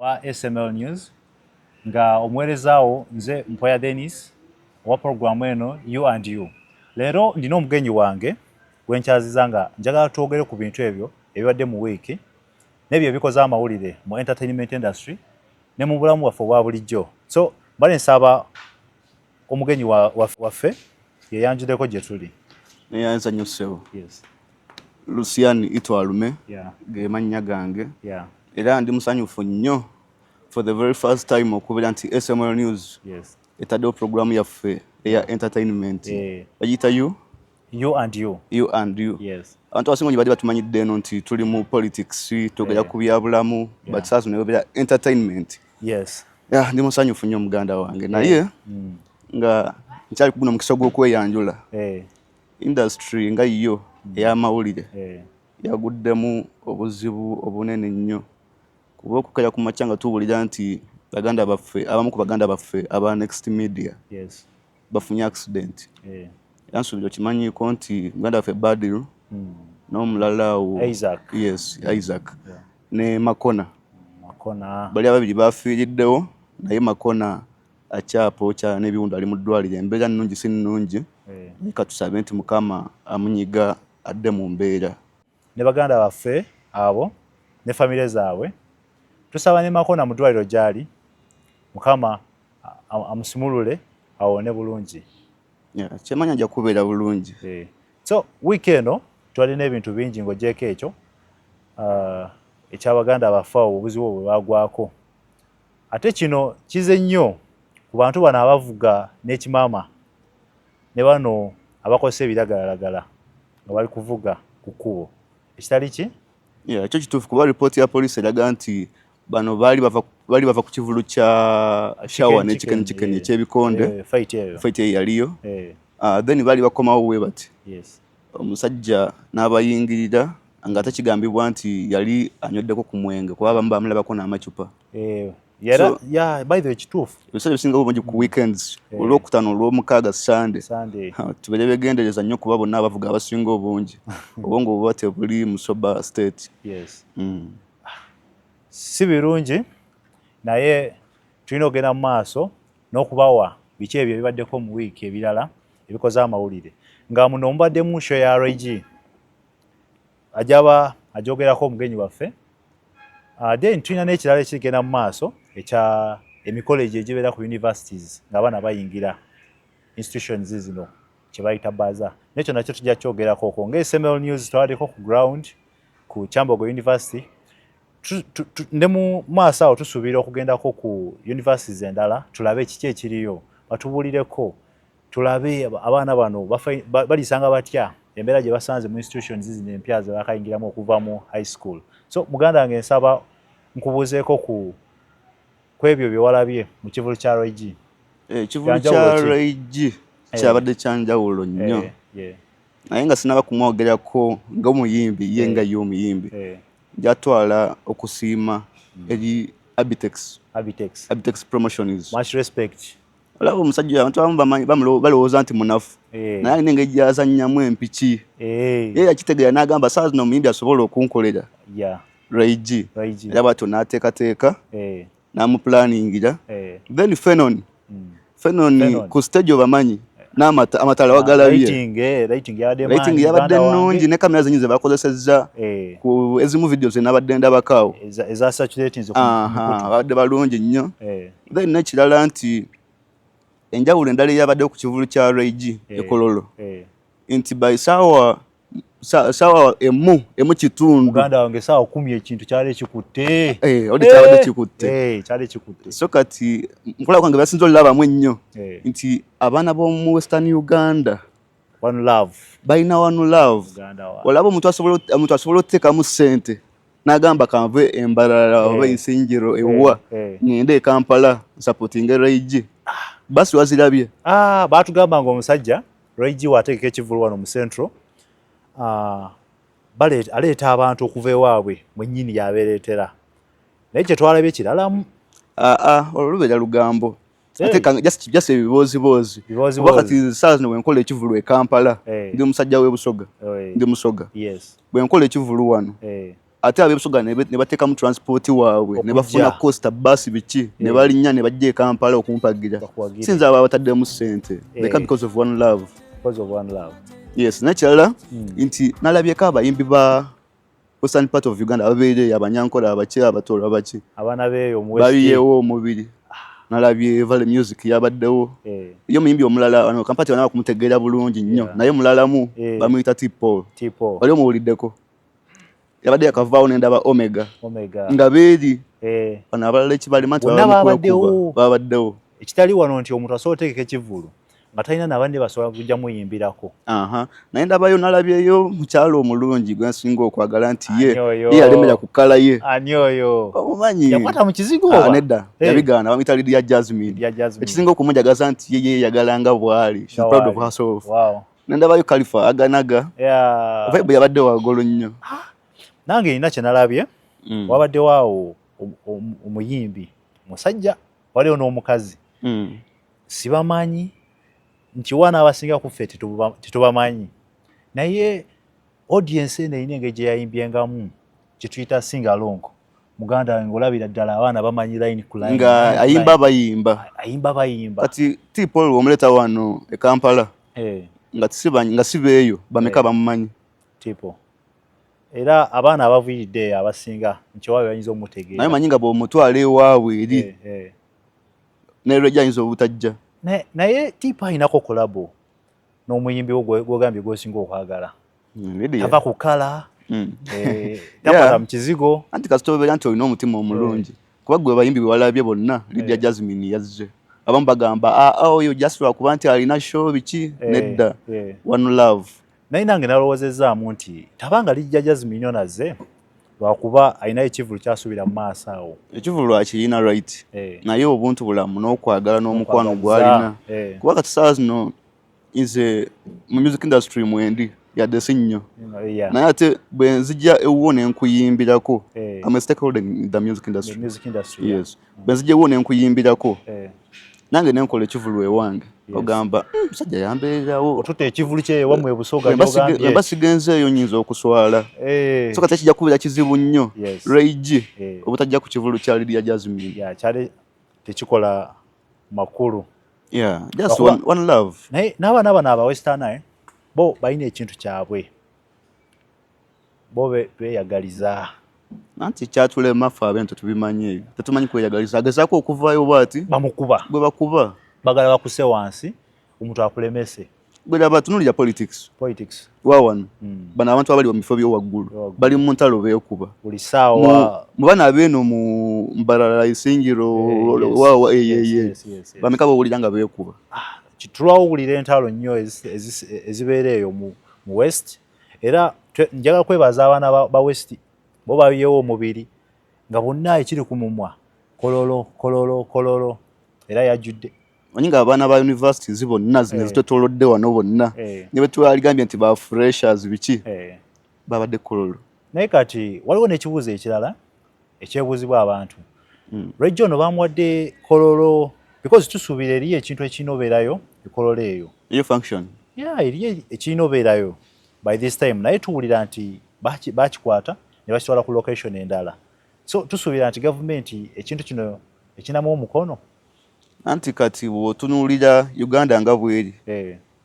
wa SML News nga omuweerezaawo nze Mpoya Dennis owa programu eno You and You. Leero ndina omugenyi wange gwenkyaziza nga njagala twogere ku bintu ebyo ebibadde mu wiiki n'ebyo ebikoze amawulire mu entertainment industry ne mu bulamu waffe obwa bulijjo. So mbale nsaba omugenyi waffe yeyanjuleko gye tuli. Neyanza nnyo ssebo. Yes. Lucian Itwalume. Yeah. Ge mannya gange. Yeah. Era ndi musanyufu nnyo for the very first time okubira nti SML News. Yes. Etaddewo programu yaffe eya entertainment. Bagiyita You? You and You. You and You. Yes. Abantu abasinga nnyo badde batumanyidde eno nti tuli mu politics, twogera ku byabulamu, but saaso ne bya entertainment. Yes. Yeah, ndi musanyufu nnyo muganda wange. Naye nga nkyali kubuna mukisa gw'okweyanjula. Industry nga yo ey'amawulire yaguddemu obuzibu obunene nnyo kuba okukaya ku makya nga tuwulira nti baganda baffe abamu ku baganda baffe aba Next Media bafunye accident. Yansuubira okimanyiiko nti muganda waffe Badiru n'omulala Isaac. Yes, Isaac. Ne Makona bali ababiri bafiiriddewo naye Makona akyapooca n'ebiwundu ali mu ddwaliro. Embeera nnungi si nnungi. Nika tusabe nti Mukama amunyiga adde mu mbeera. Ne baganda baffe abo ne famire zaabwe tusaba ne Makona mu ddwaliro gyali Mukama amusumulule awone bulungi. Kyemanya ajja kubeera bulungi. So wiiki eno twalina ebintu bingi ng'ogyeko ekyo ekyabaganda baffe abo obuzibu bwe bagwako. Ate kino kize nnyo ku bantu bano abavuga n'ekimaama ne bano abakozesa ebiragalalagala nga bali kuvuga ku kkubo. Ekitali ki? Ekyo kituufu kuba ripooti ya poliisi eraga nti bano baali bava ku kivulu kya shawa n'ekikeni ekyebikonde. Fight eyo yaliyo. Then baali bakomawo bwe bati. Omusajja n'abayingirira nga ate kigambibwa nti yali anyweddeko ku mwenge kuba abamu bamulabako n'amacupa. By the way, kituufu. Ebisale bisinga obungi ku weekends, olwokutaano olw'omukaaga Sunday. Tubeere begendereza nnyo kuba bonna abavuga abasinga obungi. Obwongo buba tebuli mu sober state. Si birungi naye tulina okugenda mu maaso n'okubawa biki ebyo ebibaddeko mu wiiki ebirala ebikoze amawulire. Nga muno mubaddemu show ya RG ajaba ajogerako omugenyi waffe. Then tulina n'ekirala ekigenda mu maaso ekya emikoleji egibeera ku universities ng'abaana bayingira institutions zino kye bayita baza. Nekyo nakyo tujja kyogerako okwo. Nga-SML News twaliko ku ground ku Kyambogo University. Ne mu maaso awo tusuubira okugendako ku universities endala tulabe kiki ekiriyo batubuulireko tulabe abaana bano balisanga batya embeera gye basanze mu institutions zino empya ze bakayingiramu okuva mu high school. So muganda wange nsaba nkubuuzeeko ku ebyo bye walabye mu kivulu kya RG. Ekivulu kya RG kyabadde kyanjawulo nnyo naye nga sinaba kumwogerako ng'omuyimbi ye nga ye omuyimbi. Njatwala okusiima eri Abitex Promotions. Much respect. Olaba omusajja abantu abamu balowooza nti munafu naye alina engeri gy'azannyamu empiki. Ye yakitegeera n'agamba saa zino omuyimbi asobola okunkolera RG. Era bw'atyo n'ateekateeka n'amupulaningira. Then Fenon ku stage obamanyi n'amatala wagalabye. Rating yabadde nnungi ne kamera zenyi ze bakozesezza ku ezimu video ze nabadde ndabakaawo eza saturating babadde balungi nnyo. Then n'ekirala nti enjawulo endala eyabaddewo ku kivulu kya RG ekololo nti by saawa emu kitundu muganda wange saawa 10 ekintu kyali kikutte. Oli kyabadde kikutte. Kyali kikutte. So kati nkola kwange basinza olabamu ennyo nti abaana b'omu Western Uganda One Love balina One Love. Olaba omuntu asobola okuteekamu ssente n'agamba kanve embalala oba ensingiro ewa ngende e Kampala supporting RG. Basi wazirabye. Baatugamba ng'omusajja RG waategeka ekivulu wano mu Central. Aleeta abantu okuva ewaabwe mwennyini yabeereetera. Naye kye twalabye kiralamu. Olubeera lugambo. Ate just ebiboozi. Wakati saa zino bwenkola ekivulu e Kampala ndi omusajja w'e Busoga. Ndi Musoga. Bwenkola ekivulu wano ate abebusoga ne bateeka mu transport waabwe ne bafuna costa bus biki ne balinnya ne bajja e Kampala okumpagira sinza aba bataddemu ssente because of one love. Yes, nakirala nti nalabyeko abayimbi ba Western part of Uganda ababeere abanyankola abaki abatolo abaki abana beeyo mu babiyewo omubiri nalabye Valley Music yabaddewo yo muyimbi omulala ano Kampati wana kumutegeera bulungi nnyo naye mulalamu bamuyita Tipo wali omuwuliddeko yabadde yakavaawo n'endaba Omega nga beeri bano abalala ekibalima nti babaddewo ekitali wano nti omuntu asobola oteekeko ekivulu nga talina nabandi basobola kujja muyimbirako. Naye ndabayo nalabyeyo mukyalo omulungi gwe nsinga okwagala nti ye yalemera ku kkala ye. Ani oyo? Omumanyi yakwata mu kizigo oba? Nedda yabigaana bamuyita Lydia Jasmine. Ekisinga okumunjagaza nti ye yagalanga bwali. She's proud of herself. Nendabayo Khalifa aganaga. Vibe yabadde wagolo nnyo. Nange nina kye nalabye wabadde waawo omuyimbi musajja waliwo n'omukazi sibamanyi nti wana abasinga kuffe tetubamanyi naye audience eno erina engeri gye yayimbyengamu kye tuyita singalongo muganda wange olabira ddala abaana bamanyi line ku line nga ayimba bayimba kati Tipo omuleeta wano e Kampala nga sibeeyo bameka bamumanyi Tipo era abaana abaviiridde abasinga nti waawe bayinza omutegeera naye manyi nga bw'omutwala ewaabwe eri nerwo ejjayinza obutajja naye Tipo ayinako kolabo n'omuyimbi gwogambye gwosinga okwagala ava ku kala takwata mu kizigo anti kasita obeera nti olina omutima omulungi kuba gwe bayimbi bwe walabye bonna Lydia Jasmine yazze abamu bagamba oyo just lwakuba nti alina show biki nedda one love naye nange nalowoozezaamu nti tabanga Lydia Jasmine onazze lwakuba alinayo ekivulu kyasuubira mu maaso awo ekivulu lwakirina right naye obuntu bulamu n'okwagala n'omukwano gwalina kuba kati saa zino nze mu music industry mwendi yadde si nnyo naye ate bwe nzija ewuwo ne nkuyimbirako I'm a stakeholder in the music industry. Yes. Bwe nzija ewuwo ne nkuyimbirako nange nenkola ekivulu ewange ogamba musajja yambeerawo otutte ekivulu kye ewammwe ebusoga basigenzeeyo nyinza okuswala so kati kijja kubeera kizibu nnyo rage obutajja ku kivulu kya Lydia Jasmine kyali tekikola makulu just one love naye n'abaana bano aba Western bo balina ekintu kyabwe bo beeyagaliza nanti kyatulema ffe abentu tubimanyi ebyo tetumanyi kweyagaliza agezaako okuvaayo bwati bamukuba bwe bakuba bagala bakuse wansi omuntu akulemese gwe laba tunuulira politics wawano bano abantu abali mu bifo by'owaggulu bali mu ntalo beekuba buli ssaawa mu baana abeeno mu Mbarara Isingiro bameka bawulira nga beekuba tulwawulira entalo nnyo ezibeera eyo mu West era njagala kwebaza abaana ba West bo babiyewo omubiri nga bonna ekiri ku mumwa kololo era yajjudde manyi nga abaana ba universities bonna zino zitotolodde wano bonna ne betwaligambye nti ba freshers biki babadde kololo naye kati waliwo n'ekibuuzo ekirala ekyebuuzibwa abantu lwejjo ono bamuwadde kololo because tusuubira eriyo ekintu ekinobeerayo ekololo eyo function eriyo ekinobeerayo by this time naye tuwulira nti bakikwata ne bakitwala ku location endala so tusuubira nti gavumenti ekintu kino ekinamu omukono anti kati bw'otunuulira Uganda nga bweri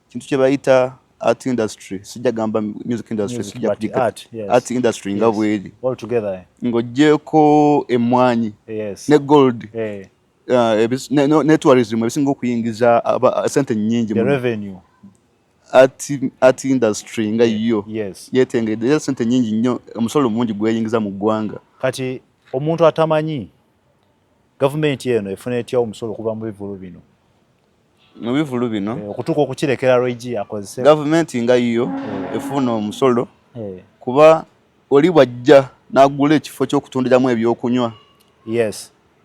kintu kye bayita art industry sijja gamba music industry sijja kugika art industry nga bweri ng'oggyeko emmwanyi ne gold ne tourism ebisinga okuyingiza sente nnyingi art industry nga yo yeetengedde sente nnyingi nnyo omusolo mungi gweyingiza mu ggwanga kati omuntu atamanyi gavumenti eno efuna etya omusolo okuva mu bivulu bino okutuuka okukirekera Roigi akozese gavumenti nga yo efuna omusolo kuba oli bwajja n'agula ekifo ky'okutundiramu ebyokunywa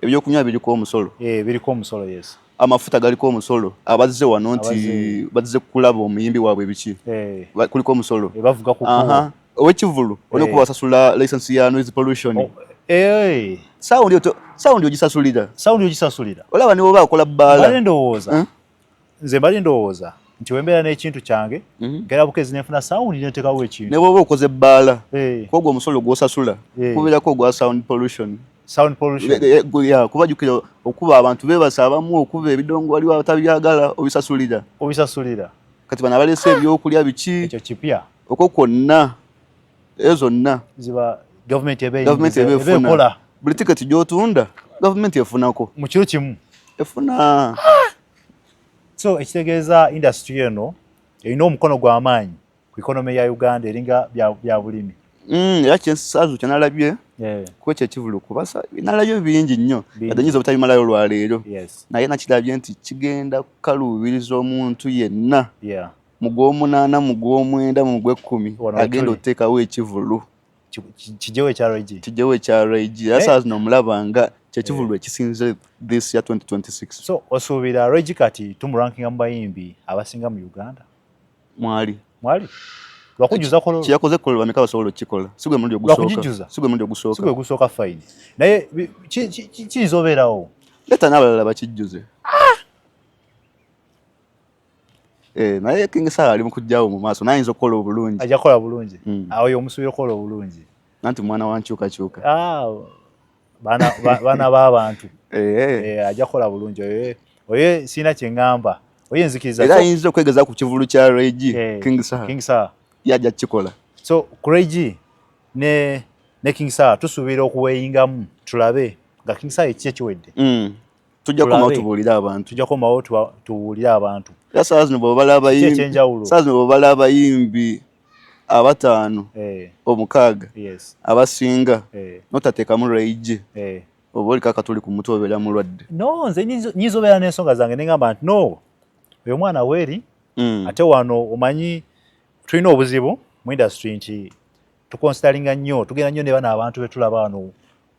ebyokunywa biriko omusolo amafuta galiko omusolo abazze wano nti bazze kulaba omuyimbi waabwe biki kuliko omusolo ow'ekivulu olina okubasasula license ya noise pollution Sound ogisasulira ogisasulira olaba niwo bakola bbaala nze mbali ndowooza nti wembeera n'ekintu kyange ngera bukezi nenfuna sound nentekawo ekintu ne bwoba okoze ebbaala kwogwo omusolo gw'osasula kubeerako ogwa sound pollution kuba jjukira okuba abantu beebasa abamu okuba ebidongo waliwo abatabyagala obisasulira kati bano abaleese ebyokulya biki ekyo kipya okwo kwonna ezo zonna ziba gavumenti ebeekola buli tiketi gy'otunda gavumenti efunako mu kiro kimu efuna. So ekitegeeza industry eno erina omukono gw'amaanyi ku ikonomi ya Uganda eringa bya bulimi. Era kyensazo kyanalabye kuba kyekivulu kuba nalabye bingi nnyo ate nyiza obutabimalayo olwaleero naye nakirabye nti kigenda kukaluubiriza omuntu yenna mu gw'omunaana mu gw'omwenda mu gw'ekkumi agenda oteekawo ekivulu kijewo ekya Regi era saa zino omulaba nga kyekivulu ekisinze this year 2026. So osuubira Regi kati tumurankinga mu bayimbi abasinga mu Uganda? Mwali lwakujuza kolo kiyakoze kolo bameka basobola okukikola sigwe mundi ogusooka fine naye kiyinza obeerawo leta n'abalala bakijjuze naye King Sarah ali mu kujjawo mu maaso naye ayinza okukola obulungi ajja kukola bulungi oyo omusuubira okukola obulungi nanti mwana wa nkyukakyuka baana b'abantu ajja kukola bulungi oyo sirina kye ŋŋamba oyo enzikiriza era ayinza okwegeza ku kivulu kya Regi King Sarah yajja kukikola. So ku Regi ne King Sarah tusuubira okuweeyingamu tulabe nga King Sarah ekiki ekiwedde tujja komawo tubuulire abantu era saa zino bw'obala abayimbi abataano omukaaga abasinga notateekamu Regi oba oliko akatuli ku mutwe obeera mulwadde. No nze nyinza obeera n'ensonga zange ne ngamba nti no oyo mwana weeri ate wano omanyi tulina obuzibu mu industry nti tukonsideringa nnyo tugenda nnyo ne bano abantu betulaba wano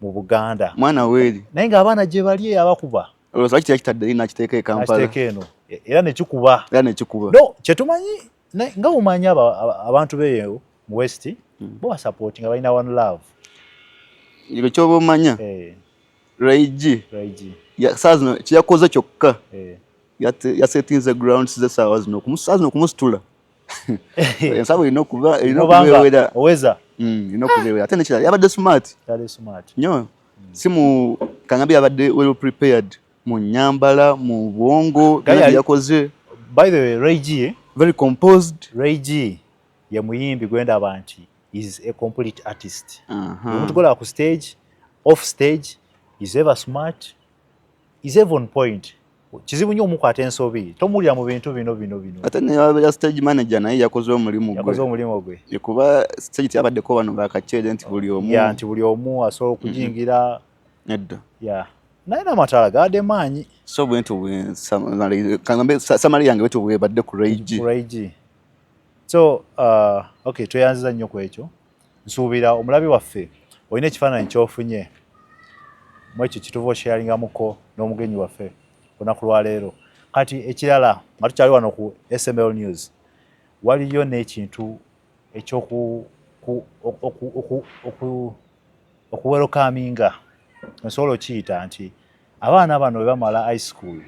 mu Buganda mwana weeri naye ng'abaana gye bali abakuba olowooza kiki yakitadde eri nakiteeka e Kampala eno era nekikuba no kyetumanyi nga bumanyi abantu beyo mu West bo basapoti nga balina one love ekyo kyoba omanya Regi saa zino kyeyakoze kyokka yasetinze grounds z'essaawa zino okumusitula ensabo erina okubeewera ate nekirala yabadde smart nnyo si mu kangambye yabadde well prepared mu nyambala mu bwongo yakoze. By the way Regi very composed. Regi ye muyimbi gwendaba nti is a complete artist. Omutukola ku stage off stage is ever smart is ever on point. Kizibu nnyo omukwata ensobi tomuwulira mu bintu bino ate neyabeera stage manager naye yakoze omulimu gwe kuba stage teyabaddeko bano baakaceere nti buli omu asobola okujingira nedda naye n'amataala gaadde maanyi so bwentu samali yange bwetu bwebadde ku Regi. So okay tweyanziza nnyo ku ekyo nsuubira omulabi waffe olina ekifaananyi kyofunye mu ekyo kituva osharingamuko n'omugenyi waffe olunaku lwaleero. Kati ekirala nga tukyali wano ku SML News waliyo n'ekintu okuwerokaminga nsobola okiyita nti abaana bano bwe bamala high school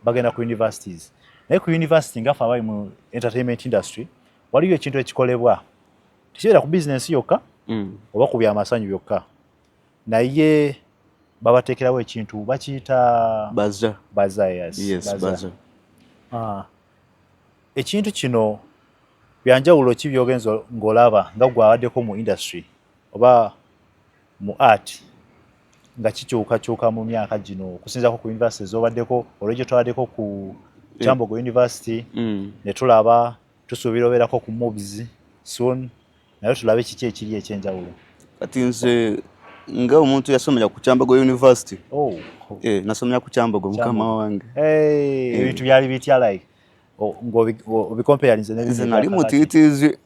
bagenda ku universities naye ku university ngaffe abali mu entertainment industry waliyo ekintu ekikolebwa tekibeera ku bizinensi yokka oba ku byamasanyu byokka naye babateekerawo ekintu bakiyita baza. Ekintu kino byanjawulo ki byogenza ng'olaba nga gwabaddeko mu industry oba mu art nga kikyukakyuka mu myaka gino okusinzako ku university zobaddeko olwegyo twabaddeko ku Kyambogo University ne tulaba tusuubira obeerako ku mobs soon naye tulabe kiki ekiri ekyenjawulo. Kati nze nga omuntu yasomera ku Kyambogo University nasomera ku Kyambogo mukama wange ebintu byali bitya like ng'obikompayarinze nze nali mutiitiizi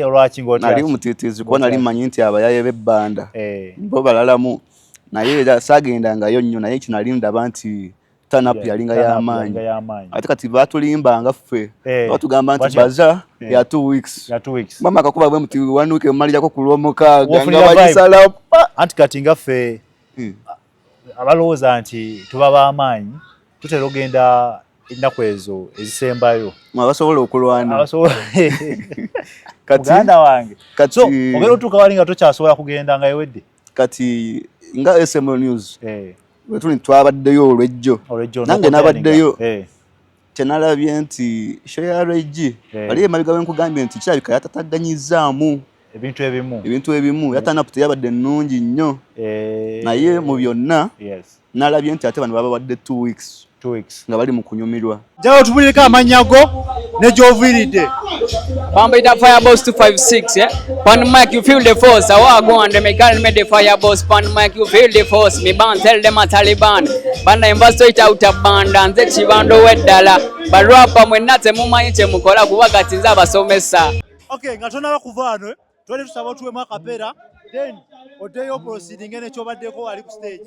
olwaki ng'otya nali mutiitiizi kuba nali mmanyi nti abayaye b'ebbanda bo balalamu naye era saagendangayo nnyo naye kinali ndaba nti turn-up yalinga y'amaanyi ate kati baatulimbanga ffe batugamba nti baza ya 2 weeks mama akakuba bwe muti 1 week emaliryako ku lw'omukaaga nga bagisala anti kati nga ffe abalowooza nti tuba b'amaanyi tutera ogenda ennaku ezo ezisembayo abasobola okulwana kati muganda wange so ogera otuuka wali nga tokyasobola kugenda nga ewedde kati nga SML News bwe tuli twabaddeyo olwejjo nange nabaddeyo kyenalabye nti show ya Reggie wali emabega wenkugambye nti kirabika yatataganyizaamu ebintu ebimu yatanapute yabadde nnungi nnyo naye mu byonna nalabye nti ate bano babawadde 2 weeks nga bali mu kunyumirwa jawo tubulireko amannya go ne gy'oviiridde Pambita Fireboss 256, yeah. Pan mic, you feel the force. I walk on them, me call me the Fireboss. Pan mic, you feel the force. Me band tell them a Taliban. Banda invest it out of band and ze chibando $1. But rapper mwe nate mumanyiche mukola kuba gatinza basomesa. Okay, nga tonaba kuva ano, twali tusaba otuwemu akapera, then oddeyo proceeding n'ekyobaddeko wali ku stage.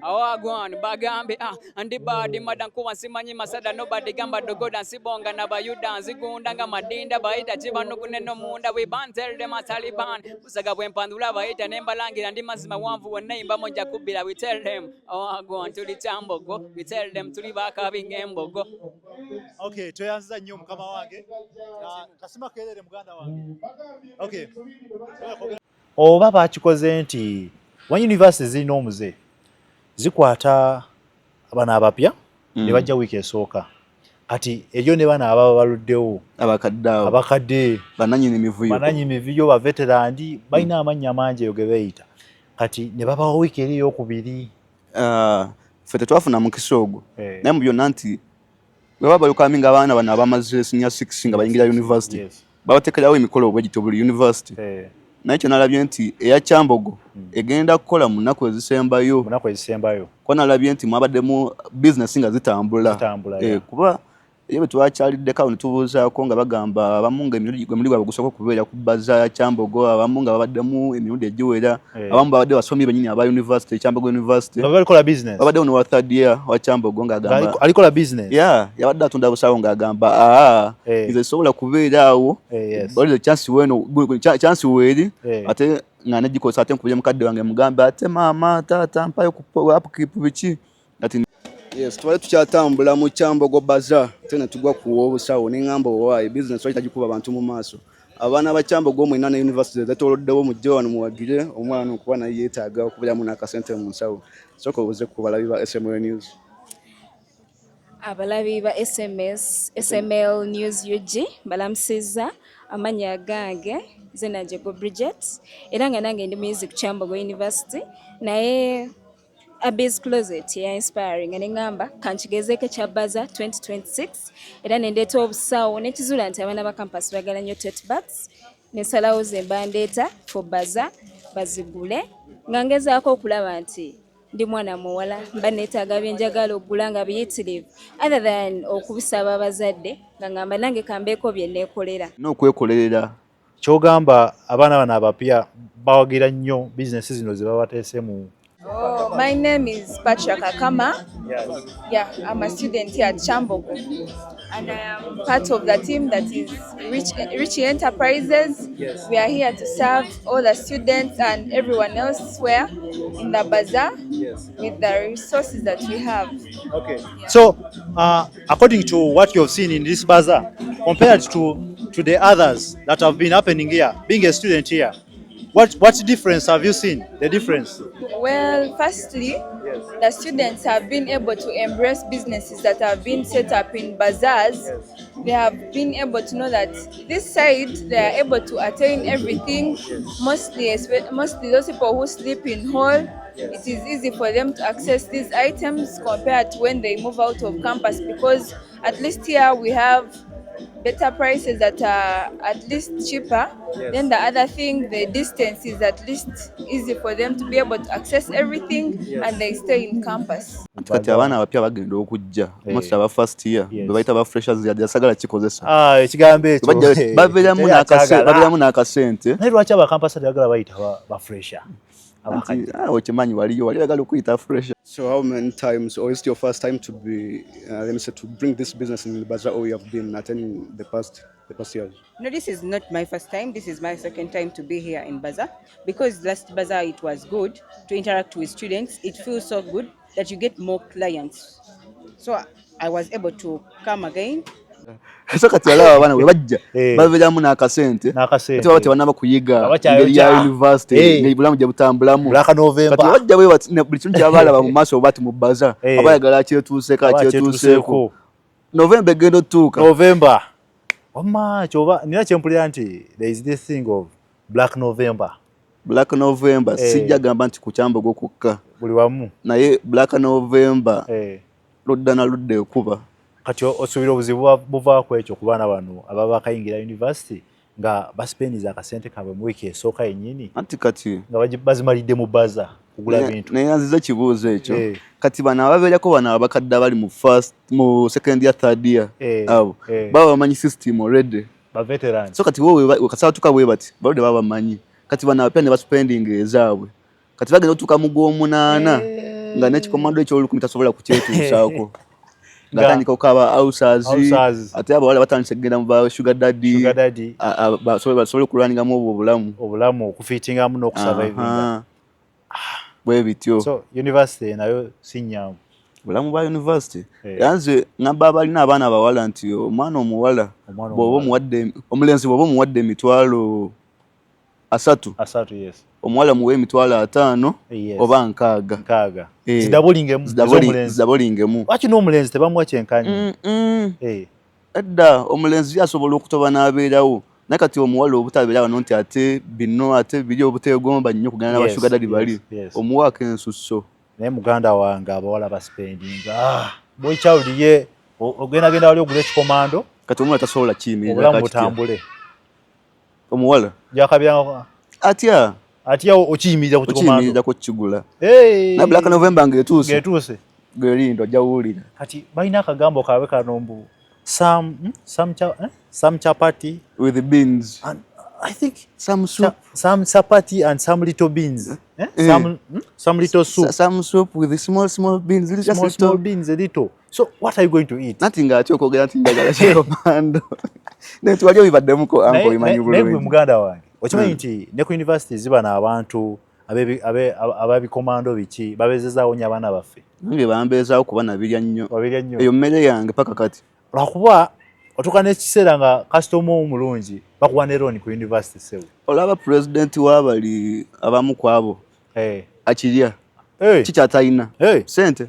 Awagwan bagambe andi badi madankuwa simanyi masada nobody gamba dogoda nsibonga na bayuda nzigunda nga madinda baita chibano kuneno munda we bantel them a Taliban usaga bwempandula baita nembalangira ndi mazima wanvu wonneimba moja kubira we tell them awagwan tuli chambogo we tell them tuli bakabi ngembogo. Okay, toyanziza nnyo mukama wange kasima kelere muganda wange. Okay, oba bakikoze nti wa university zirina omuze zikwata abana abapya ne bajja wiiki esooka kati eryo ne bana ababa baluddewo abakadde bananyini mivuyo ba veterandi balina amannya mangi eyo ge beeyita kati ne babawo wiiki eri eyokubiri. Ffe tetwafuna mukisa ogwo naye mu byonna nti bwe baba balukaminga abaana bano abamaze senior 6 nga bayingira university babateekerawo emikolo obwegito buli university naye kyenalabye nti eya Kyambogo egenda kukola mu nnaku ezisembayo ko nalabye nti mwabaddemu bizinesi nga zitambula kuba iyo bwe twakyaliddeko ne tubuuzaako nga bagamba abamu nga emirundi gwabwe gusooka okubeera ku bbaza ya Kyambogo abamu nga babaddemu emirundi egiwera abamu babadde basomi bennyini aba university Kyambogo University babaddewo ne wa third year wa Kyambogo ng'agamba alikola business yabadde atunda busawo ng'agamba nze sobola kubeeraawo balize chance weeri ate nga negikosa ate nkubye mukadde wange mugambe ate maama taata mpayo upkeep biki ati yes twali tukyatambula mu Kyambogo baza tena tugwa kuwa obusawo n'engamba owaayi business wali tagikuba abantu mu maaso abaana ba Kyambogo mwina na university zetoloddewo mujje wano muwagire omwana okuba naye yeetaaga okubeeramu n'akasente mu nsawo sooka obuze ku balabi ba SML News. Abalabi ba SML News UG balamusiza amanya gange zena Jego Bridget era nga nange ndi music Kyambogo University naye Abyss Closet ya inspiring ngamba kanchigezeke kya Baza 2026 era nendeeta obusawo nekizula nti abaana ba campus bagala nnyo tote bags nesalawo zembandeta for Baza bazigule nga ngezaako okulaba nti ndi mwana muwala mba neetaaga byenjagala okugula nga biyitirivu other than okubisaba abazadde nga ngamba nange kambeeko bye neekolera n'okwekolerera kyogamba abaana bano abapya bawagira nnyo bizinesi zino ze babateese mu. Oh, my name is Patrick Akama. Yeah, I'm a student here at Kyambogo. And I am part of the team that is Richie Enterprises. Yes. We are here to serve all the students and everyone elsewhere in the bazaar with the resources that we have. Okay. Yeah. So, according to what you've seen in this bazaar, compared to the others that have been happening here, being a student here, what difference have you seen? The difference? Well, firstly, the students have been able to embrace businesses that have been set up in bazaars. They have been able to know that this side they are able to attain everything. Mostly those people who sleep in hall, it is easy for them to access these items compared to when they move out of campus, because at least here we have better prices that are at least cheaper. Then the other thing, the distance is at least easy for them to be able to access everything and they stay in campus. Kati abaana abapya bagenda okujja most aba first year bebayita ba freshers yasagala kikozesa ekigambo ekyo babiramu n'akasente naye lwaki aba campus yagala bayita ba fresher okimanyi waliyo bagala okuyita fresher. So how many times, or is it your first time to be to bring this business in the bazaar, or you have been attending the past years? No, this is not my first time. This is my second time to be here in bazaar, because last bazaar it was good to interact with students. It feels so good that you get more clients. So I was able to come again. So kati alaba abana we bajja babeeramu n'akasente ate baba tebanaba kuyiga engeri ya university ng'ebulamu gye butambulamu Black November kati bajja bwe bati buli kimu ky'abaalaba mu maaso bati mu bbaza abayagala akyetuuseeko November egenda otuuka November wamma kyoba nina kyempulira nti there is this thing of Black November sijja gamba nti ku Kyambogo kwokka buli wamu naye Black November ludda na ludda ekuba kati osuubira obuzibu buvaako ekyo ku baana bano ababa bakayingira university nga baspendiza akasente kaabwe mu wiiki esooka yennyini anti kati nga bazimalidde mu bbaza kugula bintu naye nziza kibuuzo ekyo kati bano ababeerako bano abakadde abali mu second year third year abo baba bamanyi system already baveterans so kati wowe kasatuka bwe bati balode baba bamanyi kati bano apya ne baspending ezaabwe kati bagenda otuuka mu gw'omunaana nga n'ekikomando eky'olukumi tasobola kukyetuusaako ngatandika okukaba outsiders ate abo wale batandise kugenda mu ba sugar daddy basobole okulwaningamu obulamu okufiitingamu n'okusurvivinga bwe bityo so university nayo si nnyangu bulamu bwa university yanze ngamba abalina abaana abawala nti omwana omuwala omulenzi bw'oba omuwadde emitwalo 3 yes omuwala muwe emitwalo 5 oba 6 zidabulingemu lwaki n'omulenzi tebamuwa kyenkanyi edda omulenzi asobola okutoba n'abeerawo naye kati omuwala obutabeera wano nti ate bino ate biri obuteegomba nnyo kugana n'abashuga dadi bali omuwaako ensusso naye muganda wange abawala baspendinga boikyawuliye ogendagenda wali ogula ekikomando kati omuwala tasobola kiyimirira obulamu butambule omuwala jakabya atya okiyimirira ku kigula na Black November ng'etuuse gerindo jawulira kati balina akagambo kaabwe kano mbu some chapati with the beans and I think some soup some chapati and some little beans some little soup some soup with the small beans small beans a little so what are you going to eat nothing akyokogera nti njagala kyomando netwali obibaddemuko anko imanyi bulungi naye muganda wange okimanyi nti ne ku university ziba n'abantu ababikomando biki babezezaawo nnyo abaana baffe nange bambeezaawo kuba nabirya nnyo eyo mmere yange paka kati lwakuba otuuka n'ekiseera nga kasitoma omulungi bakuwa ne looni ku university sewe olaba president w'abali abamu ku abo akirya kikyatalina sente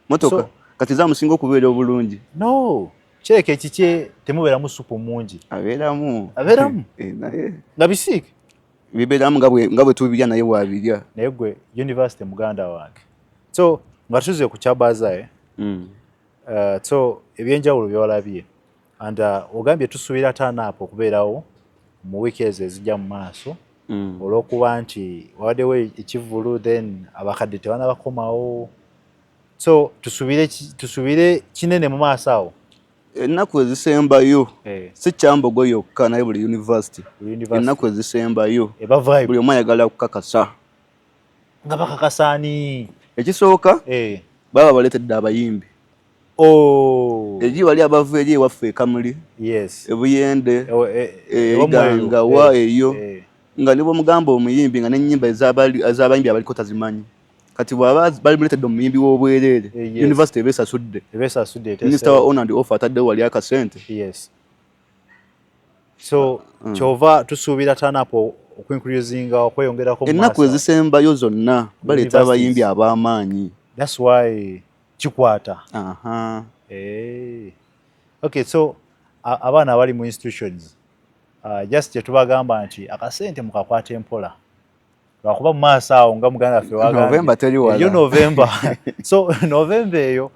motoka kati zamusinga okubeera obulungi no kireka ekikye temubeeramu supu mungi abeeramu naye nga bisiike bibeeramu nga bwe tubirya naye bwabirya naye gwe university muganda wange so nga tuze ku kyabaza so ebyenjawulo byewalabye and ogambye tusuubira taanaapo okubeerawo mu wiiki ezo ezijja mu maaso olw'okuba nti wawaddewo ekivulu then abakadde tebaana bakomawo so tusuubire kinene mu maaso awo ennaku ezisembayo si Kyambogo yokka naye buli university ennaku ezisembayo buli omu ayagala kukakasa nga bakakasaani ekisooka baba baleetedde abayimbi eri wali abava eri ewaffe ekamuli ebuyende egangawa eyo nga nibo mugamba omuyimbi nga n'ennyimba ez'abayimbi abaliko tazimanyi kati bwaba bali muleetedde omuyimbi w'obwereere university ebesasudde minisita wa on and off ataddewo wali akasente so kyova tusuubira taanaapo okuincreasinga okweyongerako ennaku ezisembayo zonna baleeta abayimbi ab'amaanyi that's why kikwata okay so abaana abali mu institutions just kyetubagamba nti akasente mukakwata empola lwakuba mu maaso awo nga muganda waffe wagambye November so November eyo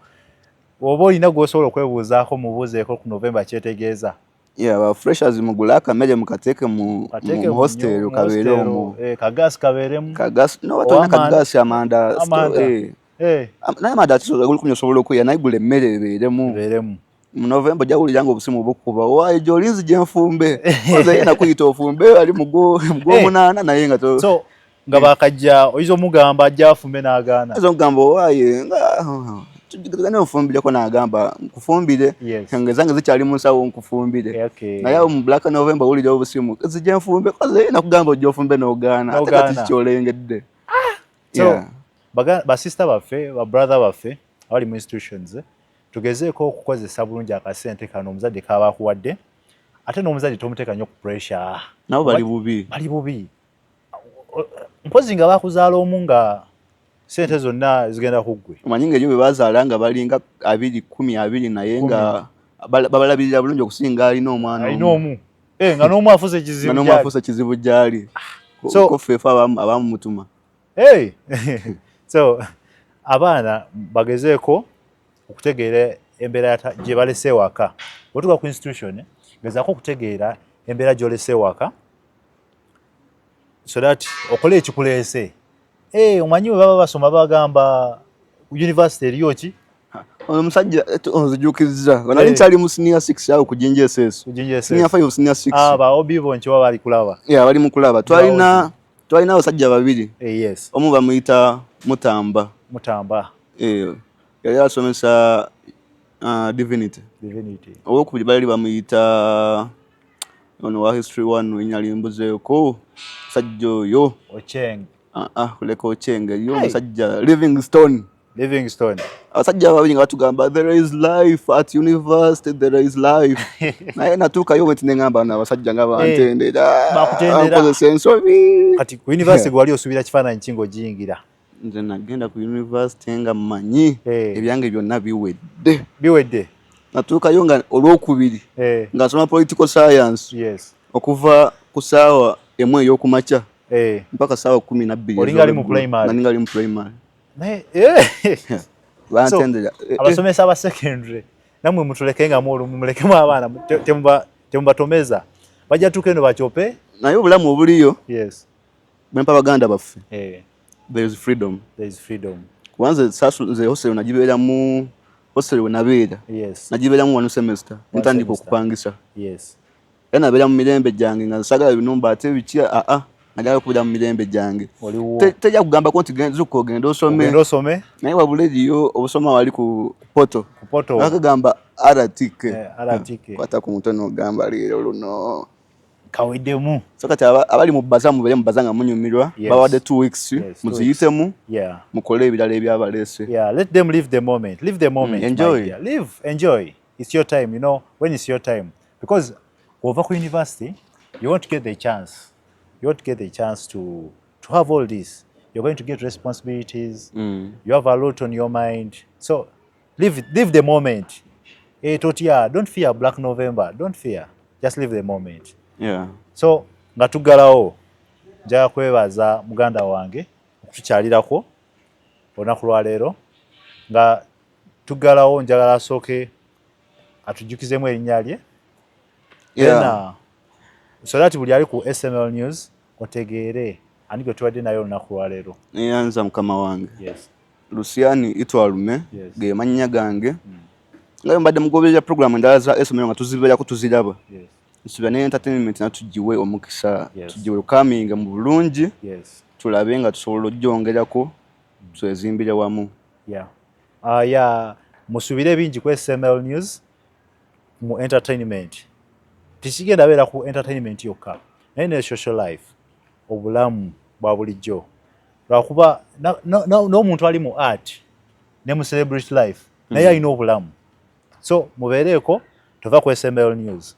oba olina gw'osobola okwebuuzaako mubuuzeeko ku November kyetegeeza ba freshers mugule akamere mukateeke mu hostel kabeere omwo kagaasi kabeeremu watolina kagaasi amanda naye amanda atisobola osobola okuya naye gula emmere ebeeremu mu November jawuliranga obusimu bukuba waayi gy'olinzi gye nfumbe oze yena kuyita ofumbe ali mu gw'omunaana naye nga so nga bakajja oyinza omugamba ajja afumbe n'agaana oyinza omugamba waayi tugane ofumbireko n'agamba nkufumbire nga ezange zikyali mu nsawo nkufumbire naye awo mu Black November wulira obusimu zigye nfumbe koze yena kugamba ojja ofumbe n'ogaana ate kati kikyolengedde basista baffe babrother baffe abali mu institutions tugezeeko okukozesa bulungi akasente kano omuzadde kaba kuwadde ate n'omuzadde tomuteeka nnyo ku pressure nabo bali bubi mpozi nga bakuzaala omu nga sente zonna zigenda kuggwe omanyi ng'eryo bwe bazaala nga balinga 10 naye nga babalabirira bulungi okusinga alina omwana omu nga n'omu afuuse ekizibu gyali so ffeefe abamumutuma so abaana bagezeeko okutegeera embeera gye balese ewaka bwetuka ku institution gezaako okutegeera embeera gy'olese ewaka so that okola ekikuleese omanyi bwe baba basoma bagamba university eriyo ki omusajja onzijukiza nali nkyali mu senior 6 awo ku JSS senior 5 senior 6 ba obibo nkiwa bali kulaba bali mu kulaba twalina abasajja babiri yes omu bamuyita Mutamba yali asomesa divinity owokubiri bali bamuyita ono wa history 1 enyali mbuzeeko musajja oyo Ocheng kuleka Ocheng yo musajja Livingstone abasajja babiri nga batugamba there is life at university there is life naye natuukayo bwe tinengamba abasajja nga bantendera bakutenderera ensobi kati ku university gwali osuubira kifaananyi ki ng'ogiyingira nze nagenda ku university nga mmanyi ebyange byonna biwedde natuukayo nga olwokubiri nga nsoma political science okuva ku ssaawa emu ey'okumakya mpaka ssaawa 12 olingali mu primary bantendera abasomesa aba secondary namwe mutuleke nga mulekemu abaana temubatomeza bajja tuuka eno bakyope naye obulamu obuliyo bwempa baganda baffe there is freedom kubanze nze hostel nagibeeramu hostel we nabeera nagibeeramu 1 semester ntandika okupangisa era nabeera mu mirembe gyange nga nsagala binumba ate biki najala kubeera mu mirembe gyange tejja kugambako nti genda osome naye wabula eriyo obusoma wali ku poto bakagamba aratike kwata ku mutwe n'ogamba leero luno kaweddemu so kati abali mu bbaza mubeere mu bbaza nga munyumirwa bawadde 2 weeks muziyitemu mukole ebirala ebyabaleese let them live the moment enjoy it's your time, you know, when it's your time, because over to university you won't get the chance to have all this. You're going to get responsibilities. You have a lot on your mind, so live the moment. Don't fear Black November, don't fear, just live the moment. So nga tuggalawo njagala kwebaza muganda wange okutukyalirako olunaku lwa leero nga tuggalawo njagala asooke atujjukizemu erinnya lye so that buli ali ku SML News otegeere ani gwe tuwadde naye olunaku lwa leero. Neyanza mukama wange Luciani Itwalume ge mannya gange nga mbadde mugoberera program endala za SML nga tuzibeerako tuziraba nsuubira ne entertainment natugiwe omukisa tugiwe coming mu bulungi tulabe nga tusobola ogyongerako twezimbire wamu musuubire bingi ku SML News mu entertainment. Tikigenda beera ku entertainment yokka naye ne social life, obulamu bwa bulijjo, lwakuba n'omuntu ali mu art ne mu celebrity life naye alina obulamu. So mubeereeko, tova ku SML News.